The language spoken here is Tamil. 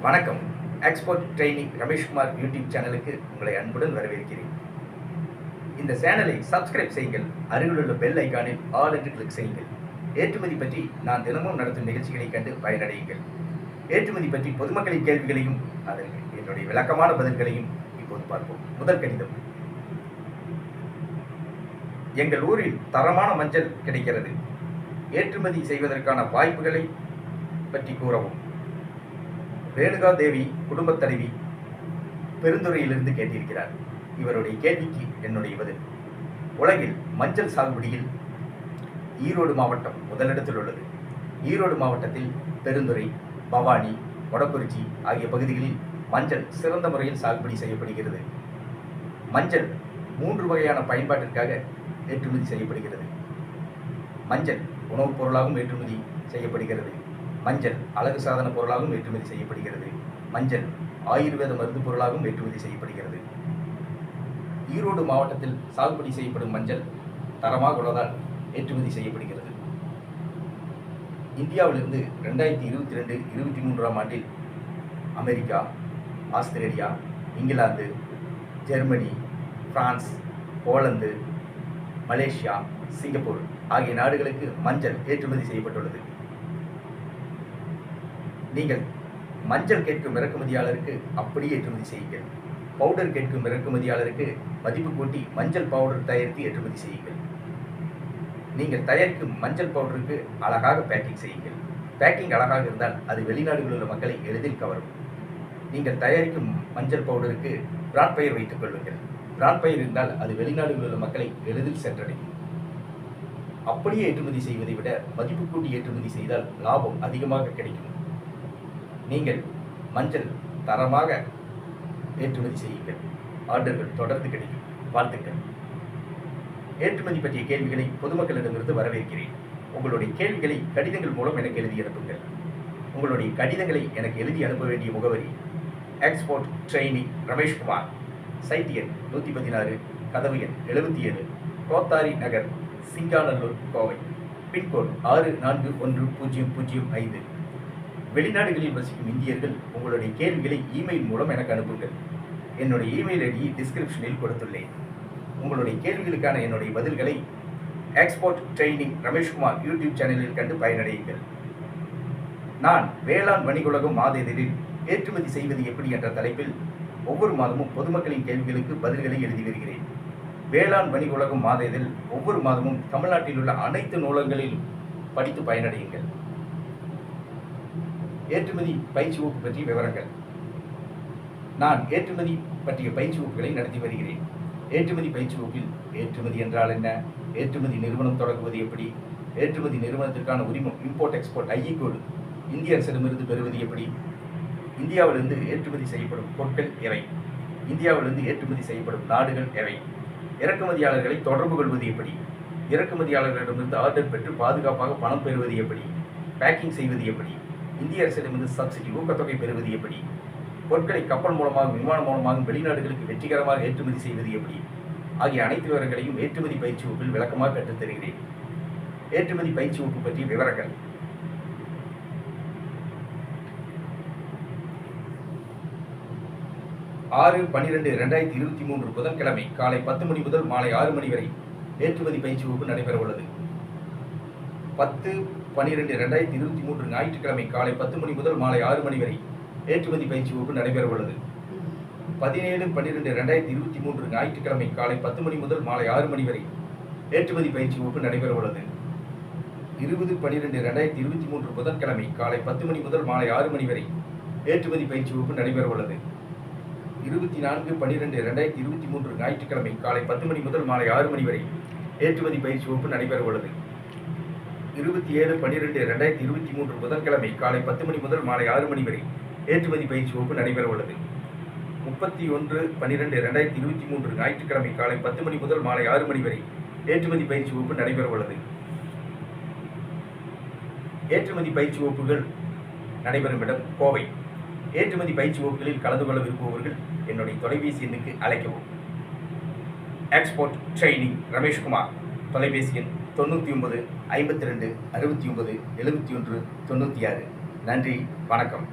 வணக்கம். எக்ஸ்போர்ட் ட்ரெயினிங் ரமேஷ்குமார் யூடியூப் சேனலுக்கு உங்களை அன்புடன் வரவேற்கிறேன். இந்த சேனலை சப்ஸ்கிரைப் செய்யுங்கள். அருகிலுள்ள பெல் ஐகானில் ஆல் என்று கிளிக் செய்யுங்கள். ஏற்றுமதி பற்றி நான் தினமும் நடத்தும் நிகழ்ச்சிகளை கண்டு பயனடையுங்கள். ஏற்றுமதி பற்றி பொதுமக்களின் கேள்விகளையும் அதற்கு என்னுடைய விளக்கமான பதில்களையும் இப்போது பார்ப்போம். முதல் கடிதம். எங்கள் ஊரில் தரமான மஞ்சள் கிடைக்கிறது. ஏற்றுமதி செய்வதற்கான வாய்ப்புகளை பற்றி கூறவும். ரேணுகா தேவி குடும்பத் தலைவி பெருந்துறையிலிருந்து கேட்டிருக்கிறார். இவருடைய கேள்விக்கு என்னுடைய பதில். உலகில் மஞ்சள் சாகுபடியில் ஈரோடு மாவட்டம் முதலிடத்தில் உள்ளது. ஈரோடு மாவட்டத்தில் பெருந்துறை, பவானி, மொடக்குறிச்சி ஆகிய பகுதிகளில் மஞ்சள் சிறந்த முறையில் சாகுபடி செய்யப்படுகிறது. மஞ்சள் 3 வகையான பயன்பாட்டிற்காக ஏற்றுமதி செய்யப்படுகிறது. மஞ்சள் உணவுப் பொருளாகவும் ஏற்றுமதி செய்யப்படுகிறது. மஞ்சள் அழகு சாதன பொருளாகவும் ஏற்றுமதி செய்யப்படுகிறது. மஞ்சள் ஆயுர்வேத மருந்து பொருளாகவும் ஏற்றுமதி செய்யப்படுகிறது. ஈரோடு மாவட்டத்தில் சாகுபடி செய்யப்படும் மஞ்சள் தரமாக உள்ளதால் ஏற்றுமதி செய்யப்படுகிறது. இந்தியாவிலிருந்து 2022-23ஆம் ஆண்டில் America, Australia, England, Germany, France, Poland, Malaysia, Singapore ஆகிய நாடுகளுக்கு மஞ்சள் ஏற்றுமதி செய்யப்பட்டுள்ளது. நீங்கள் மஞ்சள் கேட்கும் இறக்குமதியாளருக்கு அப்படியே ஏற்றுமதி செய்யுங்கள். பவுடர் கேட்கும் இறக்குமதியாளருக்கு மதிப்பு கூட்டி மஞ்சள் பவுடர் தயாரித்து ஏற்றுமதி செய்யுங்கள். நீங்கள் தயாரிக்கும் மஞ்சள் பவுடருக்கு அழகாக பேக்கிங் செய்யுங்கள். பேக்கிங் அழகாக இருந்தால் அது வெளிநாடுகளில் உள்ள மக்களை எளிதில் கவரும். நீங்கள் தயாரிக்கும் மஞ்சள் பவுடருக்கு பிராண்ட் பெயர் வைத்துக் கொள்ளுங்கள். பிராண்ட் பெயர் இருந்தால் அது வெளிநாடுகளில் உள்ள மக்களை எளிதில் சென்றடையும். அப்படியே ஏற்றுமதி செய்வதை விட மதிப்பு கூட்டி ஏற்றுமதி செய்தால் லாபம் அதிகமாக கிடைக்கும். நீங்கள் மஞ்சள் தரமாக ஏற்றுமதி செய்யுங்கள். ஆர்டர்கள் தொடர்ந்து கிடைக்கும். வாழ்த்துக்கள். ஏற்றுமதி பற்றிய கேள்விகளை பொதுமக்களிடமிருந்து வரவேற்கிறேன். உங்களுடைய கேள்விகளை கடிதங்கள் மூலம் எனக்கு எழுதி அனுப்புங்கள். உங்களுடைய கடிதங்களை எனக்கு எழுதி அனுப்ப வேண்டிய முகவரி எக்ஸ்போர்ட் ட்ரெயினிங் ரமேஷ்குமார், சைட் எண் 116, கதவு எண் 77, கோத்தாரி நகர், சிங்காநல்லூர், கோவை, பின்கோட் 641005. வெளிநாடுகளில் வசிக்கும் இந்தியர்கள் உங்களுடைய கேள்விகளை இமெயில் மூலம் எனக்கு அனுப்புங்கள். என்னுடைய இமெயில் ஐடி டிஸ்கிரிப்ஷனில் கொடுத்துள்ளேன். உங்களுடைய கேள்விகளுக்கான என்னுடைய பதில்களை எக்ஸ்போர்ட் ட்ரெயினிங் ரமேஷ்குமார் யூடியூப் சேனலில் கண்டு பயனடையுங்கள். நான் வேளாண் வணிகுலகம் மாத இதழில் ஏற்றுமதி செய்வது எப்படி என்ற தலைப்பில் ஒவ்வொரு மாதமும் பொதுமக்களின் கேள்விகளுக்கு பதில்களை எழுதி வருகிறேன். வேளாண் வணிகுலகம் மாத இதழ் ஒவ்வொரு மாதமும் தமிழ்நாட்டில் உள்ள அனைத்து நூலகங்களிலும் படித்து பயனடையுங்கள். ஏற்றுமதி பயிற்சி வகுப்பு பற்றிய விவரங்கள். நான் ஏற்றுமதி பற்றிய பயிற்சி வகுப்புகளை நடத்தி வருகிறேன். ஏற்றுமதி பயிற்சி வகுப்பில் ஏற்றுமதி என்றால் என்ன, ஏற்றுமதி நிறுவனம் தொடங்குவது எப்படி, ஏற்றுமதி நிறுவனத்திற்கான உரிமம் இம்போர்ட் எக்ஸ்போர்ட் ஐஇ கோடு இந்திய அரசிடமிருந்து பெறுவது எப்படி, இந்தியாவிலிருந்து ஏற்றுமதி செய்யப்படும் பொருட்கள் எவை, இந்தியாவிலிருந்து ஏற்றுமதி செய்யப்படும் நாடுகள் எவை, இறக்குமதியாளர்களை தொடர்பு கொள்வது எப்படி, இறக்குமதியாளர்களிடமிருந்து ஆர்டர் பெற்று பாதுகாப்பாக பணம் பெறுவது எப்படி, பேக்கிங் செய்வது எப்படி, இந்திய அரசிடமிருந்து சப்சிடி ஊக்கத்தொகை பெறுவது எப்படி, பொருட்களை கப்பல் மூலமாகவும் விமானம் மூலமாகவும் வெளிநாடுகளுக்கு வெற்றிகரமாக ஏற்றுமதி செய்வது எப்படி ஆகிய அனைத்து விவரங்களையும் ஏற்றுமதி பயிற்சி வகுப்பில் விளக்கமாக கற்றுத் தருகிறேன். ஏற்றுமதி பயிற்சி வகுப்பு பற்றிய விவரங்கள். 6/12/2023 புதன்கிழமை காலை 10 மணி முதல் மாலை 6 மணி வரை ஏற்றுமதி பயிற்சி வகுப்பு நடைபெற உள்ளது. 10/12/2023 ஞாயிற்றுக்கிழமை காலை 10 மணி முதல் மாலை 6 மணி வரை ஏற்றுமதி பயிற்சி வகுப்பு நடைபெற உள்ளது. 17/12/2023 ஞாயிற்றுக்கிழமை காலை 10 மணி முதல் மாலை 6 மணி வரை ஏற்றுமதி பயிற்சி வகுப்பு நடைபெற உள்ளது. 20/12/2023 புதன்கிழமை காலை 10 மணி முதல் மாலை 6 மணி வரை ஏற்றுமதி பயிற்சி வகுப்பு நடைபெற உள்ளது. 24/12/2023 ஞாயிற்றுக்கிழமை காலை 10 மணி முதல் மாலை 6 மணி வரை ஏற்றுமதி பயிற்சி வகுப்பு நடைபெற உள்ளது. 27/12/2023 புதன்கிழமை காலை 10 மணி முதல் மாலை 6 மணி வரை ஏற்றுமதி பயிற்சி வகுப்பு நடைபெற உள்ளது. 31/12/2023 ஞாயிற்றுக்கிழமை காலை 10 மணி முதல் மாலை 6 மணி வரை ஏற்றுமதி பயிற்சி வகுப்பு நடைபெற உள்ளது. ஏற்றுமதி பயிற்சி வகுப்புகள் நடைபெறும் இடம் கோவை. ஏற்றுமதி பயிற்சி வகுப்புகளில் கலந்து கொள்ள விரும்புபவர்கள் என்னுடைய தொலைபேசி எண்ணுக்கு அழைக்கவும். எக்ஸ்போர்ட் ட்ரெயினிங் ரமேஷ்குமார், தொலைபேசி எண் 99 52 69 71 96. நன்றி, வணக்கம்.